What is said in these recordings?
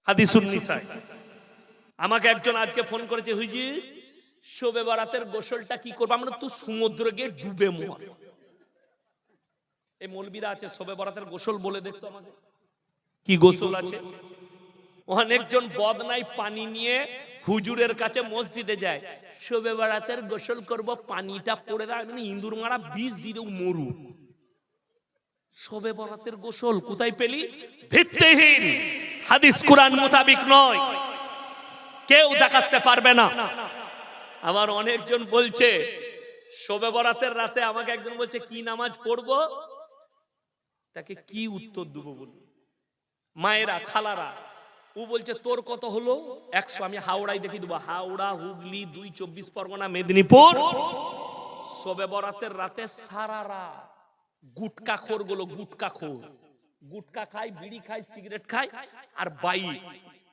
হাদিসুন নিসায়। আমাকে একজন আজকে ফোন করেছে, হুজুর শবে বরাতের গোসলটা কি করব? আমরা তো সমুদ্রে গিয়ে ডুবে মর। এই মৌলবীরা আছে, শবে বরাতের গোসল বলে দেখতো আমাকে কি গোসল আছে। অনেকজন বদনাই পানি নিয়ে হুজুরের কাছে মসজিদে যায়, শবে বরাতের গোসল করব, পানিটা পড়ে দেয় ইন্দুর মারা বিষ দিয়ে মরু। শবে বরাতের গোসল কোথায় পেলি? ভিত্তিহীন, হাদিস কুরআন মোতাবিক নয়, কেউ দেখাতে পারবে না। আমার অনেকজন বলছে শবে বরাতের রাতে, আমাকে একজন বলছে কি নামাজ পড়বো, তাকে কি উত্তর দেবো বলুন? মায়েরা, খালারা, ও বলছে তোর কত হলো? 100। আমি হাওড়ায় দেখি দেবো, হাওড়া, হুগলি, 2 24 পরগনা, মেদিনীপুর। শবে বরাতের রাতে সারা রাত গুটকা খোর গুলো, গুটকা খোর, গুটকা খায়, বিড়ি খায়, সিগারেট খায় আর বাইক।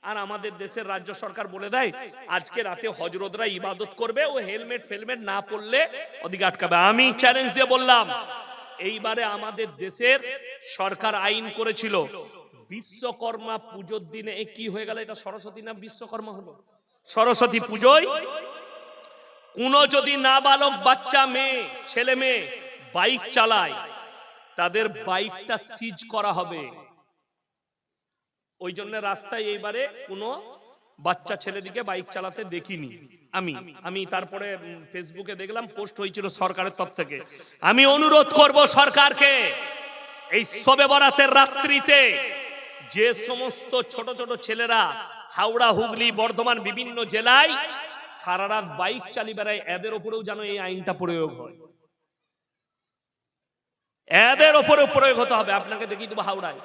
আর আমাদের দেশের রাজ্য সরকার বলে দেয় আজকে রাতে হজরতরা ইবাদত করবে, ও হেলমেট ফেলমেট না পড়লে ওদিকে আটকাবে। আমি চ্যালেঞ্জ দিয়ে বললাম, এইবারে আমাদের দেশের সরকার আইন করেছিল বিশ্বকর্মা পুজোর দিনে, কি হয়ে গেল এটা, সরস্বতী না বিশ্বকর্মা হলো, সরস্বতী পুজোয় কোন যদি নাবালক বাচ্চা মেয়ে, ছেলে মেয়ে বাইক চালায়, তাদের বাইকটা সিজ করা হবে। ওই জন্য রাস্তায় এইবারে কোনো বাচ্চা ছেলেদিকে বাইক চালাতে দেখিনি আমি তারপরে ফেসবুকে দেখলাম পোস্ট হয়েছিল সরকারের তরফ থেকে। আমি অনুরোধ করব সরকারকে, এই শবে বরাতের রাত্রিতে যে সমস্ত ছোট ছোট ছেলেরা হাওড়া, হুগলি, বর্ধমান বিভিন্ন জেলায় সারা রাত বাইক চালিয়ে বেড়ায়, এদের উপরেও যেন এই আইনটা প্রয়োগ হয়, এদের উপরেও প্রয়োগ হতে হবে। আপনাকে দেখি দেবো হাওড়ায়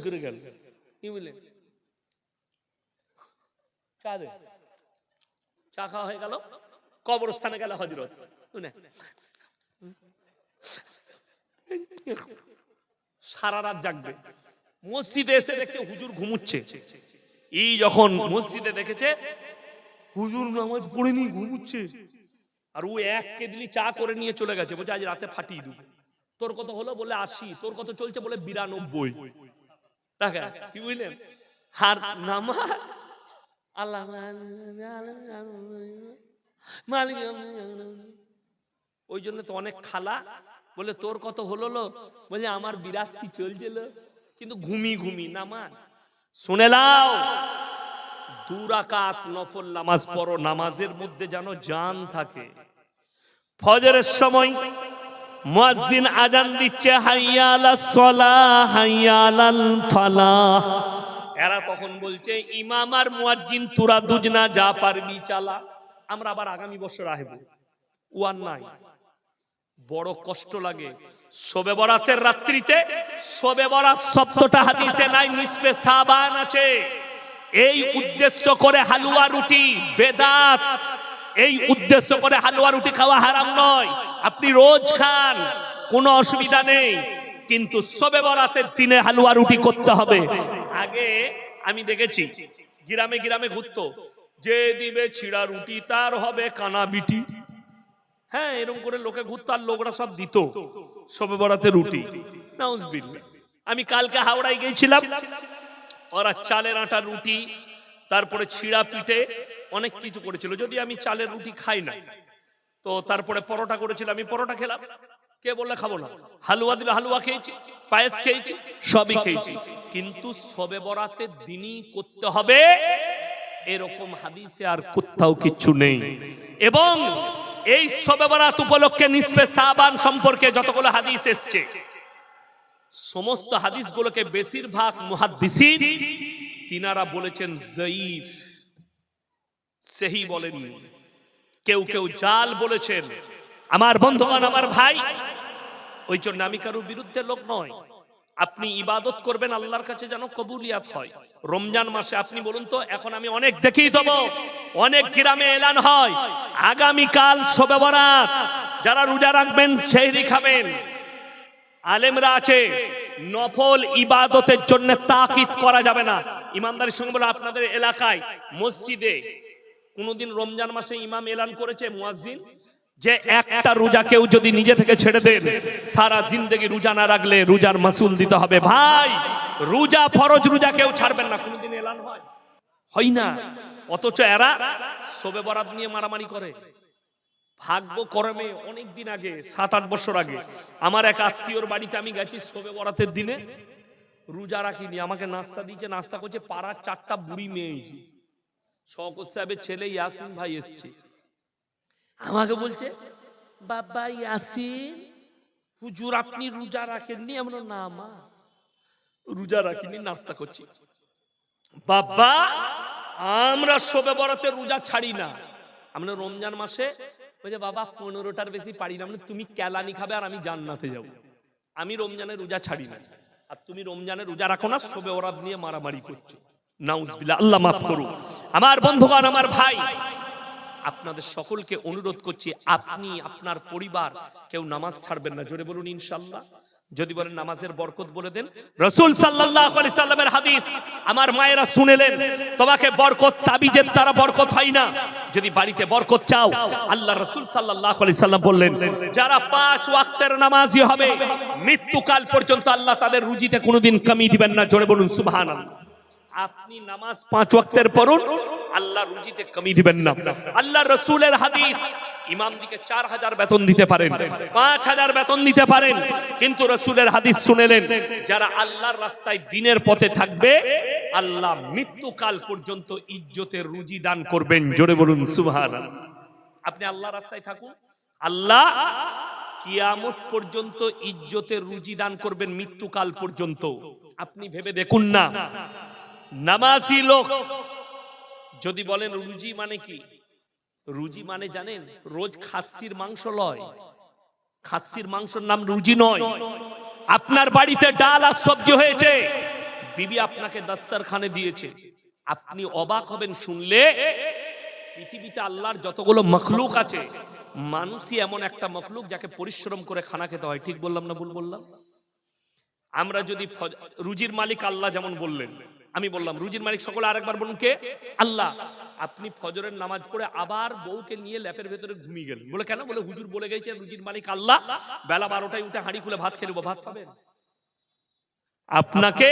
করে গেল, কি বলে চা খাওয়া হয়ে গেল, কবরস্থানে গেল হজরত, সারা রাত জাগবে। মসজিদে এসে দেখতে হুজুর ঘুমুচ্ছে, এই যখন মসজিদে দেখেছে হুজুর নামাজ পড়েনি, ঘুমুচ্ছে, আর ও এক কেদলি চা করে নিয়ে চলে গেছে, বলছে আজ রাতে ফাটিয়ে দেবো। তোর কত হলো? বলে 80। তোর কত চলছে? বলে 92। দেখা কি বুঝলেন? আর নামাজ আল্লাহ মালিক, ওই জন্য তো অনেক খালা বলে তোর কত হলো? বলে আমার 82 চলছিল, কিন্তু ঘুমি ঘুমি নামাজ। শুনে নাও, 2 রাকাত নফল নামাজ পড়ো, নামাজের মধ্যে যেন জান থাকে। ফজরের সময় মুয়াজ্জিন আজান দিচ্ছে, হাইয়া আলাস সালাহ, হাইয়া আলাল ফালাহ, এরা তখন বলছে ইমাম আর মুয়াজ্জিন তোরা দুজনা যা পারবি চালা, আমরা আবার আগামী বছর আসবো। ওয়ান নাই, বড় কষ্ট লাগে। শবে বরাতের রাত্রিতে, শবে বরাত শব্দটা হাদিসে নাই, নিসবে শাবান আছে। এই উদ্দেশ্য করে হালুয়া রুটি বেদাত, এই উদ্দেশ্য করে হালুয়া রুটি খাওয়া হারাম নয়, আপনি রোজ খান, কোনো অসুবিধা নেই, কিন্তু শবে বরাতের দিনে হালুয়া রুটি করতে হবে। আগে আমি দেখেছি গ্রামে গ্রামে ঘুরতো, যে দিবে ছিড়া রুটি তার হবে কানা বিটি। হ্যাঁ, এরকম করে লোকে ঘুরতো, আর লোকরা সব দিত শবে বরাতে রুটি। নাউজুবিল্লাহ। আমি কালকে হাওড়ায় গিয়েছিলাম, ওরা চালের আটার রুটি, তারপরে ছিড়া পিঠে, অনেক কিছু করেছিল। যদি আমি চালের রুটি খাই না, তো তারপরে পরোটা করেছিল, আমি পরোটা খেলাম। কে বললে খাবো না? হালুয়া দিলে হালুয়া খেয়েছি, পায়েস খেয়েছি, সবই খেয়েছি, কিন্তু শবে বরাতের দিনই করতে হবে এরকম হাদিসে আর কোথাও কিছু নেই। এবং এই শবে বরাত উপলক্ষে নিসবে শাবান সম্পর্কে যতগুলো হাদিস এসছে, সমস্ত হাদিসগুলোকে বেশিরভাগ মুহাদ্দিসিন তিনারা বলেছেন যায়ীফ, সহি বলেননি। কেউ কেউ জাল বলেছেন। আমার বন্ধুগণ, আমার ভাই, ওই জন্য আমি কারোর বিরুদ্ধে লোক নয়। আপনি ইবাদত করবেন আল্লাহর কাছে যেন কবুলিয়াত হয়। রমজান মাসে আপনি বলুন তো, এখন আমি অনেক দেখি দেবো, অনেক গ্রামে এলান হয় আগামীকাল শবে বরাত, যারা রোজা রাখবেন সেহরি খাবেন। আলেমরা আছে, নফল ইবাদতের জন্য তাকিদ করা যাবে না। ইমানদারির সঙ্গে বলে, আপনাদের এলাকায় মসজিদে কোনদিন রমজান মাসে ইমাম এলান করেছে মুয়াজ্জিন যে একটা রোজা কেউ যদি নিজে থেকে ছেড়ে দেন, সারা জিন্দগি রোজা না রাখলে রোজার মাসুল দিতে হবে। ভাই, রোজা ফরজ রোজা কেউ ছাড়বেন না, কোনোদিন এলান হয় না। অথচ এরা শবে বরাত নিয়ে মারামারি করে। ভাগ্য করমে অনেক দিন আগে, 7-8 বছর আগে, আমার এক আত্মীয়র বাড়িতে আমি গেছি শবে বরাতের দিনে। রোজা রাখিনি, আমাকে নাস্তা দিয়েছে, নাস্তা করছে পাড়ার 4টা বুড়ি মেয়ে। শওকত সাহেবের ছেলে ইয়াসিন ভাই এসছে, আমাকে বলছে, বাবা ইয়াসিন হুজুর আপনি রোজা রাখেননি? আমরা না মা রোজা রাখিনি, নাস্তা করছি। বাবা আমরা শবে বরাতে রোজা ছাড়ি না, আমরা রমজান মাসে। বলছে বাবা 15টার বেশি পারি না। মানে তুমি কেলানি খাবে আর আমি জান্নাতে যাব। আমি রমজানের রোজা ছাড়ি না, আর তুমি রমজানের রোজা রাখো না, শবে বরাত নিয়ে মারামারি করছো। নাউজুবিল্লাহ, আল্লাহ মাফ করুন। আমার বন্ধুগণ, আমার ভাই, আপনাদের সকলকে অনুরোধ করছি, আপনি আপনার পরিবার কেউ নামাজ ছাড়বেন না। জোরে বলুন ইনশাআল্লাহ। যদি বলেন নামাজের বরকত বলে দেন। রাসূল সাল্লাল্লাহু আলাইহি সাল্লামের হাদিস আমার মায়েরা শুনেলেন, তোমাকে বরকত তাবিজের দ্বারা বরকত হয় না। যদি বাড়িতে বরকত চাও, আল্লাহ রাসূল সাল্লাল্লাহু আলাইহি সাল্লাম বললেন, যারা 5 ওয়াক্তের নামাজি হবে মৃত্যুকাল পর্যন্ত আল্লাহ তাদের রুজিতে কোনোদিন কমি দিবেন না। জোরে বলুন সুবহানাল্লাহ। আপনি নামাজ 5 ওয়াক্তের পড়ুন, আল্লাহ রুজিতে কমি দিবেন না। আল্লাহ রাসূলের হাদিস, ইমামদিকে 4000 বেতন দিতে পারেন, 5000 বেতন দিতে পারেন, কিন্তু রাসূলের হাদিস শুনেলেন, যারা আল্লাহর রাস্তায় দ্বীনের পথে থাকবে আল্লাহ মৃত্যুকাল পর্যন্ত ইজ্জতের রুজি দান করবেন। জোরে বলুন সুবহানাল্লাহ। আপনি আল্লাহর রাস্তায় থাকুন, আল্লাহ কিয়ামত পর্যন্ত ইজ্জতের রুজি দান করবেন, মৃত্যুকাল পর্যন্ত। আপনি ভেবে দেখুন না, নামাজি লোক যদি বলেন রুজি মানে কি? রুজি মানে জানেন? রোজ খাসির মাংস লয়, খাসির মাংসের নাম রুজি নয়। আপনার বাড়িতে ডাল আর সবজি হয়েছে, বিবি আপনাকে দস্তরখানে দিয়েছে, আপনি অবাক হবেন শুনলে, পৃথিবীতে আল্লাহর যতগুলো মখলুক আছে, মানুষই এমন একটা মখলুক যাকে পরিশ্রম করে খানা খেতে হয়। ঠিক বললাম না ভুল বললাম? আমরা যদি রুজির মালিক আল্লাহ যেমন বললেন, আমি বললাম রুজির মালিক সকলে, আরেকবার বলুন কে? আল্লাহ। আপনি ফজরের নামাজ পড়ে আবার বউকে নিয়ে ল্যাপের ভেতরে ঘুমিয়ে গেলেন, বলে কেন? বলে হুজুর বলে গেছে রুজির মালিক আল্লাহ, বেলা 12টায় উঠে হাঁড়ি খুলে ভাত খেলবো। ভাত পাবেন? আপনাকে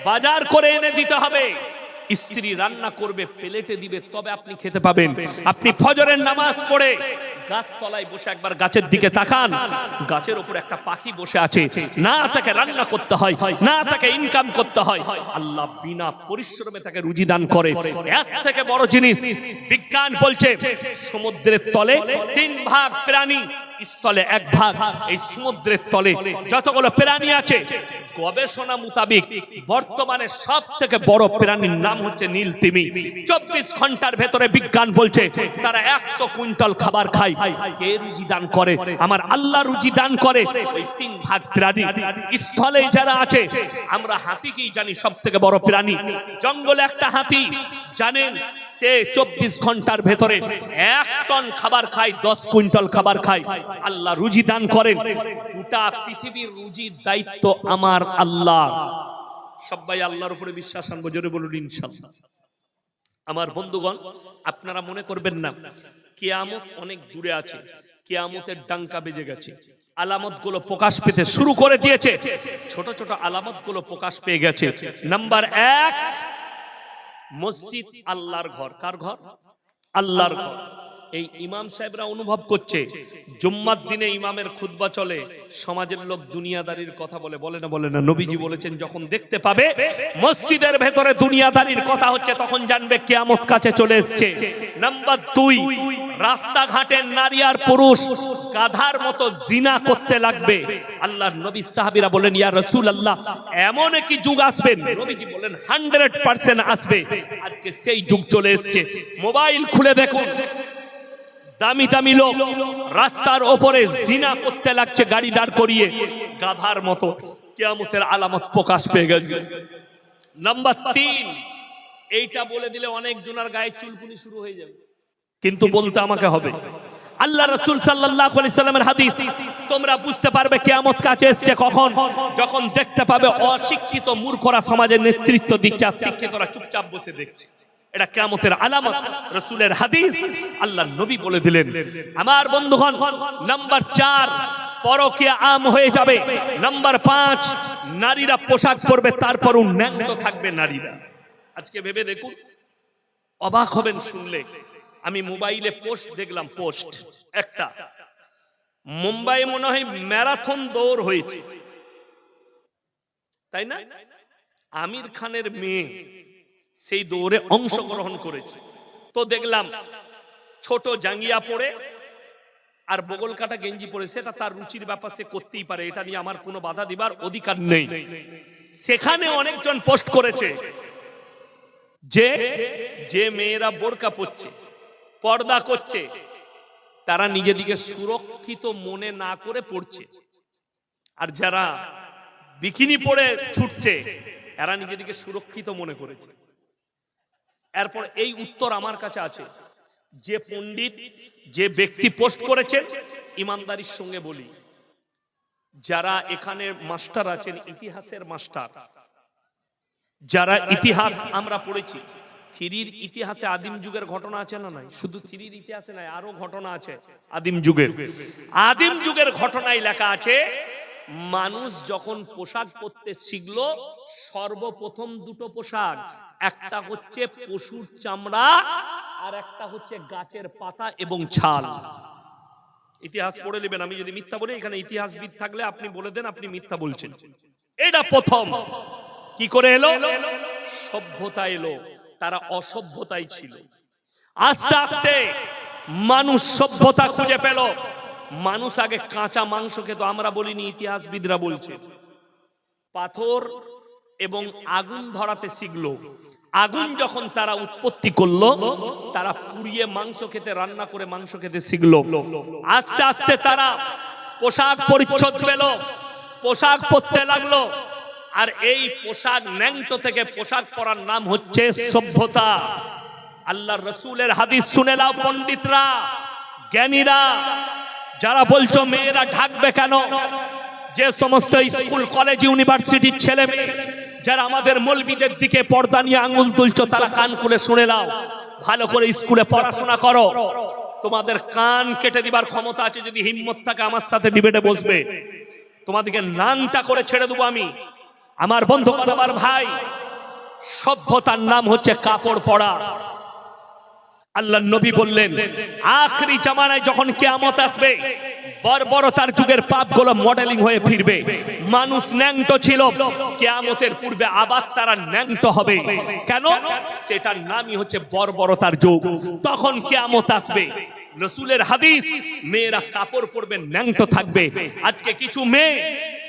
বাজার করে এনে দিতে হবে, স্ত্রী রান্না করবে, প্লেটে দিবে, তবে আপনি খেতে পাবেন। আপনি ফজরের নামাজ পড়ে গাছ তলায় বসে একবার গাছের দিকে তাকান, গাছের উপর একটা পাখি বসে আছে, না তাকে রান্না করতে হয়, না তাকে ইনকাম করতে হয়, আল্লাহ বিনা পরিশ্রমে তাকে রুজি দান করে। এর থেকে বড় জিনিস বিজ্ঞান বলছে, সমুদ্রের তলে 3 ভাগ প্রাণী, স্থলে 1 ভাগ। এই সমুদ্রের তলে যতগুলো প্রাণী আছে, গবেষণা মোতাবেক বর্তমানে সব থেকে বড় প্রাণীর নাম হচ্ছে নীল তিমি। 24 ঘন্টার ভেতরে বিজ্ঞান বলছে তারা 100 কুইন্টাল খাবার খায়। কে রুজি দান করে? আমার আল্লাহ রুজি দান করে। ওই 3 ভাগ প্রাণী স্থলে যারা আছে, আমরা হাতিকেই জানি সব থেকে বড় প্রাণী। জঙ্গলে একটা হাতি জানেন, সে 24 ঘন্টার ভেতরে 1 টন খাবার খায়, 10 কুইন্টাল খাবার খায়। আল্লাহ রুজি দান করেন। গোটা পৃথিবীর রুজির দায়িত্ব আমার আল্লাহ। সবাই আল্লাহর উপরে বিশ্বাস আনবো, জোরে বলুন ইনশাআল্লাহ। আমার বন্ধুগণ, আপনারা মনে করবেন না কিয়ামত অনেক দূরে আছে, কিয়ামতের ডাঙ্কা বেজে গেছে, আলামত গুলো প্রকাশ পেতে শুরু করে দিয়েছে। ছোট ছোট আলামত গুলো প্রকাশ পেয়ে গেছে। নাম্বার 1, মসজিদ আল্লাহর ঘর। কার ঘর? আল্লাহর ঘর। এই ইমাম সাহেবরা অনুভব করছে, জুম্মার দিনে ইমামের খুতবা চলে, সমাজের লোক দুনিয়াদারির কথা বলে, বলে না? বলে না? নবীজি বলেছেন, যখন দেখতে পাবে মসজিদের ভেতরে দুনিয়াদারির কথা হচ্ছে, তখন জানবে কিয়ামত কাছে চলে এসেছে। নাম্বার 2, রাস্তাঘাটের নারী আর পুরুষ গাধার মতো জিনা করতে লাগবে। আল্লাহর নবী সাহাবীরা বলেন, ইয়া রাসূলুল্লাহ, এমন কি যুগ আসবে? নবীজি বলেন 100% আসবে। আজকে সেই যুগ চলে এসেছে। মোবাইল খুলে দেখুন, দামি দামি লোক রাস্তার ওপরে জিনা করতে লাগছে, গাড়ি দাঁড় করিয়ে, গাধার মতো। কিয়ামতের আলামত প্রকাশ পেয়ে গেছে। নাম্বার 3, এইটা বলে দিলে অনেক জনের গায়ে চুলকুনি শুরু হয়ে যাবে, কিন্তু বলতে আমাকে হবে। আল্লাহ রাসূল সাল্লাল্লাহু আলাইহি সাল্লামের হাদিস, তোমরা বুঝতে পারবে কিয়ামত কাছে এসেছে কখন? যখন দেখতে পাবে অশিক্ষিত মূর্খরা সমাজের নেতৃত্ব দিচ্ছে, আর শিক্ষিতরা চুপচাপ বসে দেখছে। এটা কিয়ামতের আলামত, রাসূলের হাদিস, আল্লাহর নবী বলে দিলেন। আমার বন্ধুগণ, নাম্বার 4 পরকীয়া আম হয়ে যাবে। নাম্বার 5 নারীরা পোশাক পরবে, তারপরও ন্যাংটো থাকবে নারীরা। আজকে ভেবে দেখুন, অবাক হবেন শুনলে। আমি মোবাইলে পোস্ট দেখলাম, পোস্ট একটা মুম্বাই মনে হয় ম্যারাথন দৌড় হয়েছে, তাই না? আমির খানের মেয়ে সেই দৌড়ে অংশগ্রহণ করেছে। তো দেখলাম ছোট জাঙ্গিয়া পরে আর বগল কাটা গেঞ্জি পরে, সেটা তার রুচির ব্যাপার, সে করতেই পারে, এটা নিয়ে আমার কোনো বাধা দিবার অধিকার নেই। সেখানে অনেকজন পোস্ট করেছে যে যে মেয়েরা বোরকা পরছে, পর্দা করছে, তারা নিজেদিকে সুরক্ষিত মনে না করে পড়ছে, আর যারা বিকিনি পরে ছুটছে এরা নিজেদিকে সুরক্ষিত মনে করেছে। এরপর এই উত্তর আমার কাছে আছে। যে পণ্ডিত, যে ব্যক্তি পোস্ট করেছেন, ইমানদারির সঙ্গে বলি, যারা এখানে মাস্টার আছেন, ইতিহাসের মাস্টার, যারা ইতিহাস আমরা পড়েছি, থ্রির ইতিহাসে আদিম যুগের ঘটনা আছে না নাই? শুধু থ্রির ইতিহাসে নাই, আরো ঘটনা আছে আদিম যুগের। আদিম যুগের ঘটনায় লেখা আছে, মানুষ যখন পোশাক পরতে শিখলো, সর্বপ্রথম দুটো পোশাক, একটা হচ্ছে পশুর চামড়া আর একটা হচ্ছে গাছের পাতা এবং ছাল। ইতিহাস পড়ে নেবেন, আমি যদি মিথ্যা বলি, এখানে ইতিহাসবিদ থাকলে আপনি বলে দেন আপনি মিথ্যা বলছেন। এটা প্রথম। কি করে এলো? সভ্যতা এলো, তারা অসভ্যতাই ছিল। আস্তে আস্তে মানুষ সভ্যতা খুঁজে পেল। মানুষ আগে কাঁচা মাংস খেত, আমরা বলিনি, ইতিহাসবিদরা বলছে। পাথর এবং আগুন ধরাতে শিখলো। আগুন যখন তারা উৎপত্তি করলো, তারা পুড়িয়ে মাংস খেতে, রান্না করে মাংস খেতে শিখলো। আস্তে আস্তে তারা পোশাক পরিচ্ছদ পেল, পোশাক পরতে লাগলো। আর এই পোশাক, ন্যাংটো থেকে পোশাক পরার নাম হচ্ছে সভ্যতা। আল্লাহর রাসূলের হাদিস শুনে নাও পণ্ডিতরা, জ্ঞানীরা, যারা বলছো মেয়েরা ঢাকবে কেন, যে সমস্ত স্কুল কলেজ ইউনিভার্সিটির ছেলে মেয়ে যারা আমাদের মৌলবীদের দিকে পর্দা নিয়ে আঙ্গুল তুলছো, তারা কান খুলে শুনে নাও, ভালো করে স্কুলে পড়াশোনা করো। তোমাদের কান কেটে দিবার ক্ষমতা আছে, যদি হিম্মত থাকে আমার সাথে ডিবেটে বসবে, তোমাদেরকে নাংটা করে ছেড়ে দেবো আমি। আমার বন্ধু, আমার ভাই, সভ্যতার নাম হচ্ছে কাপড় পরা। আল্লাহ নবী বললেন, আখরি জামানায় যখন কিয়ামত আসবে, বর্বরতার যুগের পাপগুলো মডেলিং হয়ে ফিরবে। মানুষ ন্যাংটো ছিল, কিয়ামতের পূর্বে আবার তারা ন্যাংটো হবে। কেন? সেটার নামই হচ্ছে বর্বরতার যুগ। তখন কিয়ামত আসবে। রাসূলের হাদিস, মেয়েরা কাপড় পরবে, ন্যাংটো থাকবে। আজকে কিছু মেয়ে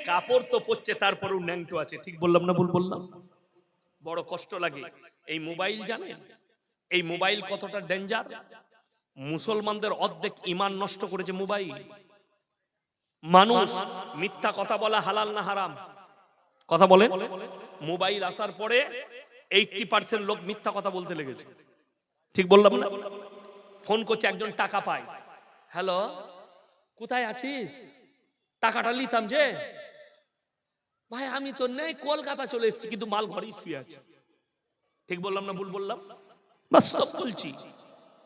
কাপড় তো পরছে, তারপরেও ন্যাংটো আছে। ঠিক বললাম না ভুল বললাম? বড় কষ্ট লাগে। এই মোবাইল, জানেন এই মোবাইল কতটা ডেঞ্জার? মুসলমানদের অর্ধেক ঈমান নষ্ট করেছে মোবাইল। মানুষ মিথ্যা কথা বলা হালাল না হারাম? কথা বলেন। মোবাইল আসার পরে 80% লোক মিথ্যা কথা বলতে লেগেছে। ঠিক বললাম না? ফোন করছে, একজন টাকা পায়, হ্যালো কোথায় আছিস, টাকাটা নিতাম যে। ভাই আমি তো নেই, কলকাতা চলে এসেছি, কিন্তু মাল ঘরেই শুয়ে আছে। ঠিক বললাম না ভুল বললাম? বাস্তব বলছি।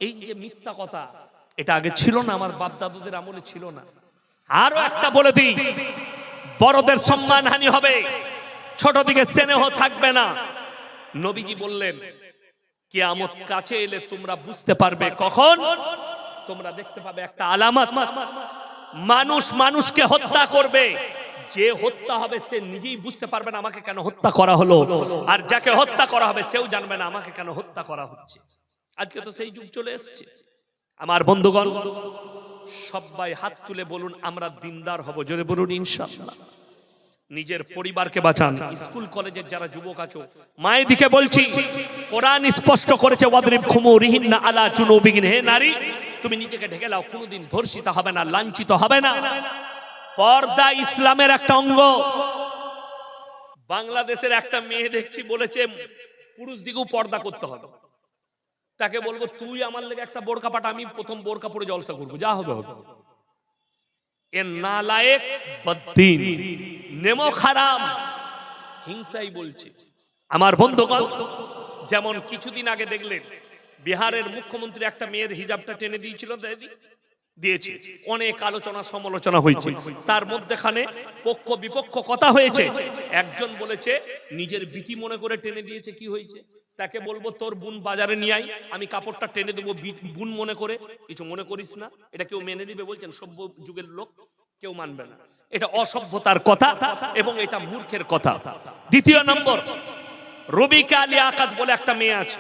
এই যে মিথ্যা কথা, এটা আগে ছিল না, আমার বাপ দাদুদের আমলে ছিল না। আরো একটা বলে দিই, বড়দের সম্মানহানি হবে, ছোট দিকে স্নেহ থাকবে না। নবীজি বললেন, কিয়ামত কাছে এলে তোমরা বুঝতে পারবে কখন। তোমরা দেখতে পাবে একটা আলামত, মানুষ মানুষকে হত্যা করবে। যে হত্যা হবে সে নিজেই বুঝতে পারবে না আমাকে কেন হত্যা করা হলো, আর যাকে হত্যা করা হবে সেও জানবে না আমাকে কেন হত্যা করা হচ্ছে। আজকে তো সেই যুগ চলে এসেছে। আমার বন্ধুগণ, সবাই হাত তুলে বলুন আমরা দিনদার হব। জোরে বলুন ইনশাআল্লাহ। নিজের পরিবারকে বাঁচান। স্কুল কলেজের যারা যুবক আছো, মায়ের দিকে বলছি, কোরআন স্পষ্ট করেছে, ওয়াদরিব খুমুরিহিন্না আলা জুনুবিহিন। হে নারী, তুমি নিজেকে ঢেকে নাও, কোনোদিন ধর্ষিত হবে না, লাঞ্ছিত হবে না। পর্দা ইসলামের একটা অঙ্গ। বাংলাদেশের একটা মেয়ে দেখছি বলেছে পুরুষ দিকেও পর্দা করতে হবে। তাকে বলবো, তুই আমার লেগে একটা বোরকা পাঠা, আমি প্রথম বোরকা পরে জলসা করবো, যা হবে হবে। এ নালায়েক, বদ্দীন, নেমো খারাম, হিংসাই বলছে। আমার বন্ধুগণ, যেমন কিছুদিন আগে দেখলেন বিহারের মুখ্যমন্ত্রী একটা মেয়ের হিজাবটা টেনে দিয়েছিল, দিয়েছে, অনেক আলোচনা সমালোচনা হয়েছে, তার মধ্যেখানে পক্ষ বিপক্ষ কথা হয়েছে। একজন বলেছে নিজের বিটি মনে করে টেনে দিয়েছে, কি হয়েছে, তাকে বলবো তোর বোন বাজারে নিয়ে আই, আমি কাপড়টা টেনে দেবো বোন মনে করে, কিছু মনে করিস না, এটা কেউ মেনে নিবে বলছেন? সভ্য যুগের লোক কেউ মানবে না, এটা অসভ্যতার কথা এবং এটা মূর্খের কথা। দ্বিতীয় নম্বর, রবিকা আলী আকাত বলে একটা মেয়ে আছে,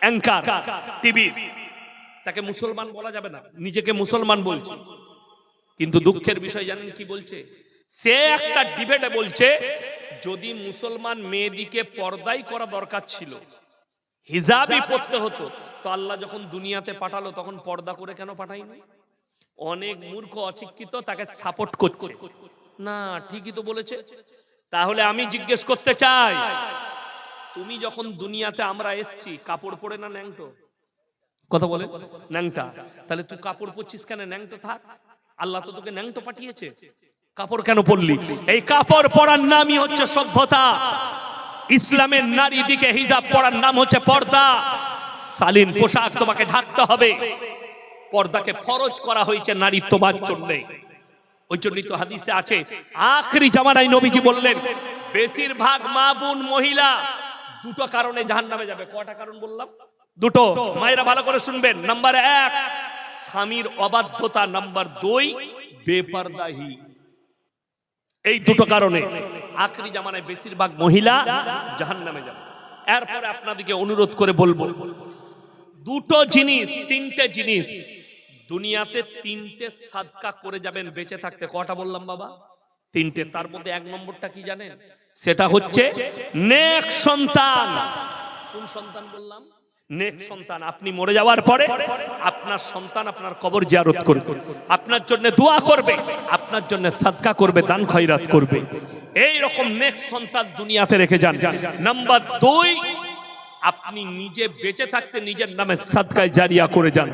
অ্যাঙ্কার টিভি, তাকে মুসলমান বলা যাবে না, নিজেকে মুসলমান বলছে, কিন্তু দুঃখের বিষয় জানেন কি বলছে? সে একটা ডিবেটে বলছে যদি মুসলমান মেয়েদিকে পর্দাই করা দরকার ছিল, হিজাবই পড়তে হতো, তো আল্লাহ যখন দুনিয়াতে পাঠালো তখন পর্দা করে কেন পাঠায়নি? অনেক মূর্খ অশিক্ষিত তাকে সাপোর্ট করছে, না ঠিকই তো বলেছে। তাহলে আমি জিজ্ঞেস করতে চাই, তুমি যখন দুনিয়াতে আমরা এসছি কাপড় পরে না ন্যাংটো? কথা বলে ন্যাংটা, তাহলে তুই কাপড় পরছিস কেন? ন্যাংটো থাক, আল্লাহ তো তোকে ন্যাংটো পাঠিয়েছে, কাপড় কেন পরলি? এই কাপড় পরার নামই হচ্ছে সভ্যতা। ইসলামের নারী দিকে হিজাব পরার নাম হচ্ছে পর্দা। শালীন পোশাক তোমাকে ঢাকতে হবে, পর্দাকে ফরজ করা হয়েছে নারী তোমার জন্য। ওই জন্যই তো হাদিসে আছে আখরি জামানায় নবীজি বললেন বেশিরভাগ মা বোন মহিলা দুটো কারণে জাহান্নামে যাবে। কয়টা কারণ বললাম? দুটো। মায়েরা ভালো করে শুনবেন। নাম্বার 1 স্বামীর অবাধ্যতা, নাম্বার 2 বেপরদাহি। এই দুটো কারণে আখরি জামানায় বেশিরভাগ মহিলা জাহান্নামে যাবে। এরপরে আপনাদেরকে অনুরোধ করে বলবো, দুটো জিনিস, তিনটে জিনিস দুনিয়াতে, তিনটে সাদকা করে যাবেন বেঁচে থাকতে। কটা বললাম বাবা? তিনটে। তার মধ্যে 1 নম্বরটা কি জানেন? সেটা হচ্ছে নেক সন্তান। কোন সন্তান বললাম? নেক সন্তান। আপনি মরে যাওয়ার পরে আপনার সন্তান আপনার কবর জিয়ারত করবে, আপনার জন্য দোয়া করবে, আপনার জন্য সাদকা করবে, দান খয়রাত করবে। এই রকম নেক সন্তান দুনিয়াতে রেখে যান। নাম্বার 2, আপনি নিজে বেঁচে থাকতে নিজের নামে সাদকায়ে জারিয়া করে যান।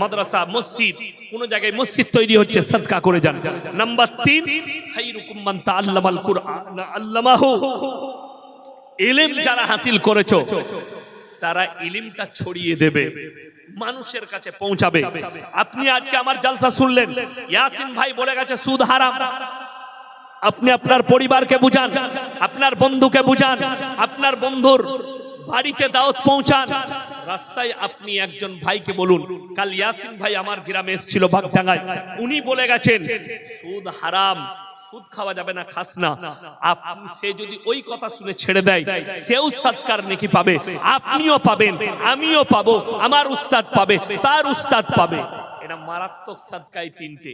মাদ্রাসা, মসজিদ, কোন জায়গায় মসজিদ তৈরি হচ্ছে, সাদকা করে যান। নাম্বার 3, খায়রুকুম মান তাআল্লামাল কুরআন আল্লামাহু। ইলম যারা হাসিল করেছো তারা ইলমটা ছড়িয়ে দেবে, মানুষের কাছে পৌঁছাবে। আপনি আজকে আমার জালসা শুনলেন, ইয়াসিন ভাই বলে গেছে সুদ হারাম। আপনি আপনার পরিবারকে বুঝান, আপনার বন্ধুকে বুঝান, আপনার বন্ধুর বাড়িতে দাওয়াত পৌঁছান। রাস্তায় আপনি একজন ভাইকে বলুন, কাল ইয়াসিন ভাই আমার গ্রামে এসেছিল বাগডাঙ্গায়, উনি বলে গেছেন সুদ হারাম, সুদ খাওয়া যাবে না, খাস না। আপনি সে যদি ওই কথা শুনে ছেড়ে দেয়, সেও সৎকার নেকি পাবে, আপনিও পাবেন, আমিও পাবো, আমার উস্তাদ পাবে, তার উস্তাদ পাবে। এটা মারাত্মক সদকায় তিনটে।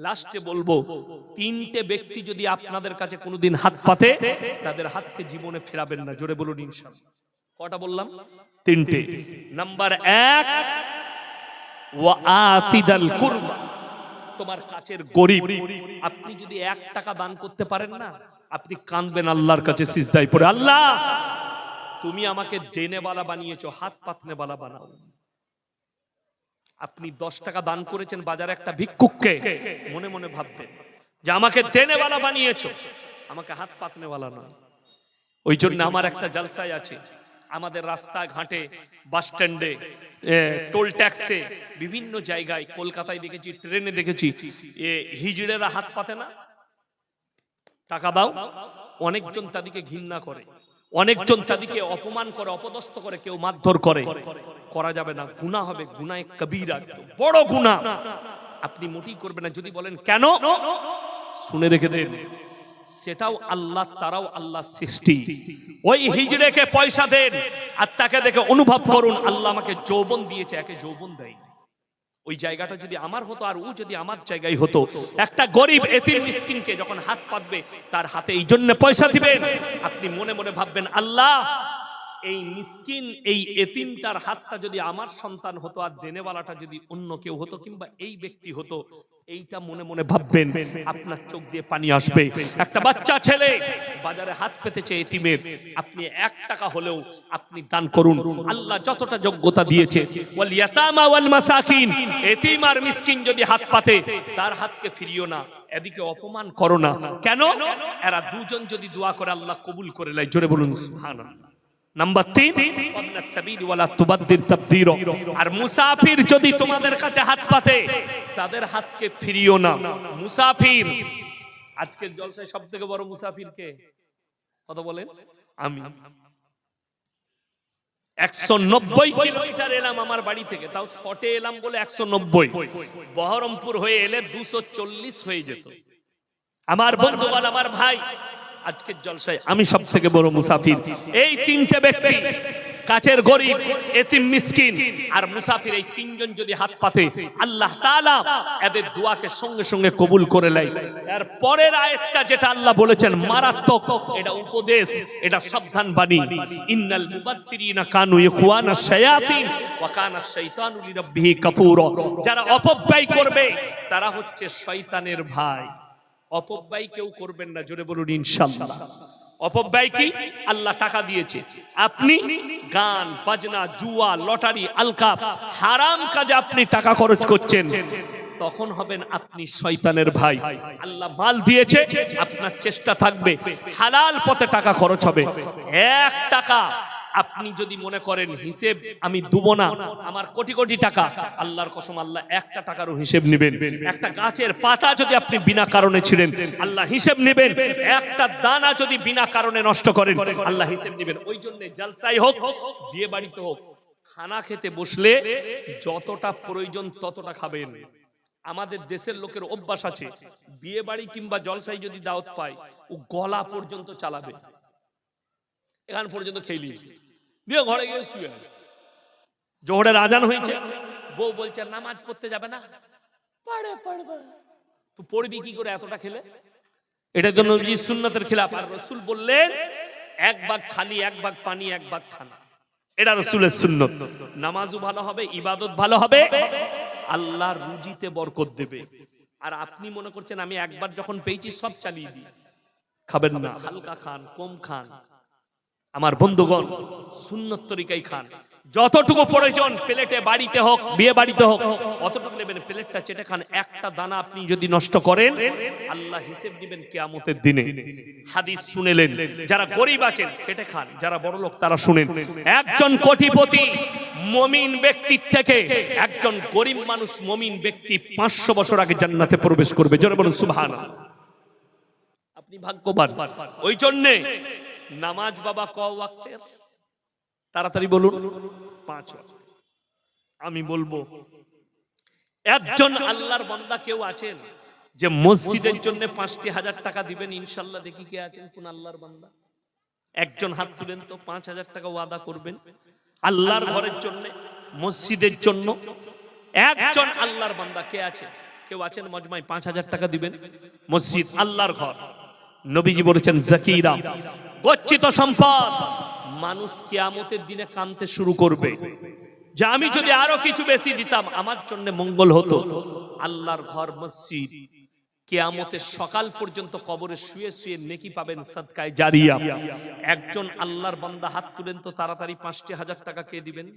লাস্টে বলবো, তিনটে ব্যক্তি যদি আপনাদের কাছে কোনোদিন হাত পাতে, তাদের হাতকে জীবনে ফেরাবেন না। জোরে বলুন ইনশাআল্লাহ। কটা বললাম? তিনটে। নাম্বার 1 ওয়া আতিদাল কুরবা। তোমার কাছের গরিব, আপনি যদি 1 টাকা দান করতে পারেন না, আপনি কাঁদবেন আল্লাহর কাছে সিজদায় পড়ে, আল্লাহ তুমি আমাকে দেনেওয়ালা বানিয়েছো, হাত পাতনেওয়ালা বানাও। আপনি 10 টাকা দান করেছেন বাজারে একটা ভিক্ষুককে, মনে মনে ভাববেন যে আমাকে দেনেওয়ালা বানিয়েছো, আমাকে হাত পাতনেওয়ালা নয়। ওই জন্য আমার একটা জালসায় আছে, আমাদের রাস্তা ঘাটে, বাস স্ট্যান্ডে, টোল ট্যাক্সে, বিভিন্ন জায়গায়, কলকাতায় দেখেছি, ট্রেনে দেখেছি, হিজড়েরা হাত পাতে না, টাকা দাও। অনেকজন তাদেরকে ঘৃণা করে, অনেকজন তাদেরকে অপমান করে, অপদস্থ করে, কেউ মারধর করে। করা যাবে না, গুনাহ হবে, গুনাহে কবিরা, বড় গুনাহ। আপনি মোটেই করবেন না। যদি বলেন কেন, শুনে রেখে দেন, সেটাও আল্লাহ, তারাও আল্লাহ সৃষ্টি। ওই হিজড়েকে পয়সা দেন আর তাকে দেখে অনুভব করুন আল্লাহ আমাকে যৌবন দিয়েছে, একে যৌবন দেয়। ওই জায়গাটা যদি আমার হতো আর ও যদি আমার জায়গায় হতো, একটা গরিব এতিম মিসকিনকে যখন হাত পাতবে তার হাতে এই জন্য পয়সা দিবেন, আপনি মনে মনে ভাববেন আল্লাহ এই মিসকিন, এই এতিমটার হাতটা যদি আমার সন্তান হতো আর দেনেওয়ালাটা যদি অন্য কেউ হতো কিংবা এই ব্যক্তি হতো, এইটা মনে মনে ভাববেন, আপনার চোখ দিয়ে পানি আসবে। একটা বাচ্চা ছেলে বাজারে হাত পেতেছে এতিমের, আপনি 1 টাকা হলেও আপনি দান করুন, আল্লাহ যতটা যোগ্যতা দিয়েছে। ওয়াল ইয়াতামা ওয়াল মাসাকিন, এতিম আর মিসকিন যদি হাত পাতে তার হাতকে ফিরিও না, এদিকে অপমান করো না। কেন? এরা দুজন যদি দোয়া করে আল্লাহ কবুল করে নেয়। জোরে বলুন সুবহানাল্লাহ। নাম্বার 3, ওয়াবনাস সাবিল ওয়ালা তুবাদদির তাবদীর। আর মুসাফির যদি তোমাদের কাছে হাত পাতে তাদের হাতকে ফিরিও না। মুসাফির, আজকের জলসায় সবথেকে বড় মুসাফির কে? কত বলেন? আমি। 190 কিলোমিটার এলাম আমার বাড়ি থেকে, তাও শটে এলাম বলে 190, বহরমপুর হয়ে এলে 240 হয়ে যেত। আমার বন্ধুগণ, আমার ভাই, আজকের জলসায় আমি সব থেকে বড় মুসাফির। এই তিনটে ব্যক্তি, কাছের গরিব, এতিম, মিসকিন আর মুসাফির, এই তিনজন যদি হাত পাতে আল্লাহ তাআলা এদের দোয়াকে সঙ্গে সঙ্গে কবুল করে নেয়। এর পরের আয়াতটা যেটা আল্লাহ বলেছেন মারাত্মক, এটা উপদেশ, এটা সাবধান বাণী। ইন্নাল মুবাত্তিরিনা কানু ইখওয়ানাশ শায়াতিন ওয়া কানাশ শাইতানু লিরাব্বিহি কাফুরা। যারা অপব্যয় করবে তারা হচ্ছে শয়তানের ভাই। অপব্যয় কেউ করবেন না, জোরে বলুন ইনশাআল্লাহ। অপব্যয় কি? আল্লাহ টাকা দিয়েছে, আপনি গান বাজনা, জুয়া, লটারি, আলকাপ, হারাম কাজে আপনি টাকা খরচ করছেন, তখন হবেন আপনি শয়তানের ভাই। আল্লাহ মাল দিয়েছে, আপনার চেষ্টা থাকবে হালাল পথে টাকা খরচ হবে। 1 টাকা আপনি যদি মনে করেন হিসেব আমি দেব না, আমার কোটি কোটি টাকা, আল্লাহর কসম আল্লাহ 1টা টাকারও হিসেব নেবেন। একটা গাছের পাতা যদি আপনি বিনা কারণে ছিঁড়েন, আল্লাহ হিসেব নেবেন। একটা দানা যদি বিনা কারণে নষ্ট করেন, আল্লাহ হিসেব নেবেন। ওই জন্য জলসাই হোক, বিয়ে বাড়িতে হোক, খানা খেতে বসলে যতটা প্রয়োজন ততটা খাবেন। আমাদের দেশের লোকের অভ্যাস আছে, বিয়ে বাড়ি কিংবা জলসাই যদি দাওয়াত পায়, ও গলা পর্যন্ত চালাবে, এখান পর্যন্ত খেয়ে নিয়েছে, দিয়ে ঘরে গিয়ে শুয়ে। জোহরের আজান হয়েছে, বউ বলছে নামাজ পড়তে যাবে না, পড়বে। তো পড়বি কি করে এতটা খেলে? এটা তো নবীর সুন্নতের খেলাফ। আর রাসূল বললেন 1 ভাগ খালি, 1 ভাগ পানি, 1 ভাগ খানা। এটা রাসূলের সুন্নত। নামাজও ভালো হবে, ইবাদত ভালো হবে, আল্লাহর রুজিতে বরকত দেবে। আর আপনি মনে করছেন আমি একবার যখন পেয়েছি সব চালিয়ে দিই, খাবেন না, হালকা খান, কম খান। আমার বন্ধুগণ, সুন্নত তরিকায় খান, যতটুকু প্রয়োজন, প্লেটে বাড়িতে হোক, বিয়ে বাড়িতে হোক, অতটুকু নেবেন, প্লেটটা চেটে খান। একটা দানা আপনি যদি নষ্ট করেন, আল্লাহ হিসেব দিবেন কিয়ামতের দিনে। হাদিস শুনেলেন, যারা গরিব আছেন খেটে খান, যারা বড় লোক তারা শুনেন। একজন কোটিপতি মুমিন ব্যক্তির থেকে একজন গরিব মানুষ মুমিন ব্যক্তি 500 বছর আগে জান্নাতে প্রবেশ করবে। জোরে বলুন সুবহানাল্লাহ। আপনি ভাগ্যবান। ওই জন্য নামাজ বাবা ক ওয়াক্তের? তাড়াতাড়ি বলুন। 5 ওয়াক্ত। আমি বলবো, একজন আল্লাহর বান্দা কেউ আছেন যে মসজিদের জন্য 5,000 টাকা দিবেন? ইনশাআল্লাহ দেখি কে আছেন, কোন আল্লাহর বান্দা? একজন হাত তুলেন তো, 5,000 টাকা ওয়াদা করবেন আল্লাহর ঘরের জন্য, মসজিদের জন্য। একজন আল্লাহর বান্দা কে আছে? কেউ আছেন মজমায় 5,000 টাকা দিবেন? মসজিদ, আল্লাহর ঘর। নবীজি বলেছেন যাকিরা, গচ্ছিত সম্পদ। মানুষ কিয়ামতের দিনে কাঁদতে শুরু করবে যে আমি যদি আরো কিছু বেশি দিতাম আমার জন্য মঙ্গল হতো। আল্লাহর ঘর, মসজিদ, কিয়ামতের সকাল পর্যন্ত কবরে শুয়ে শুয়ে নেকি পাবেন, সাদকায়ে জারিয়া। একজন আল্লাহর বান্দা হাত তুলেন তো তাড়াতাড়ি, 5,000 টাকা কে দিবেন?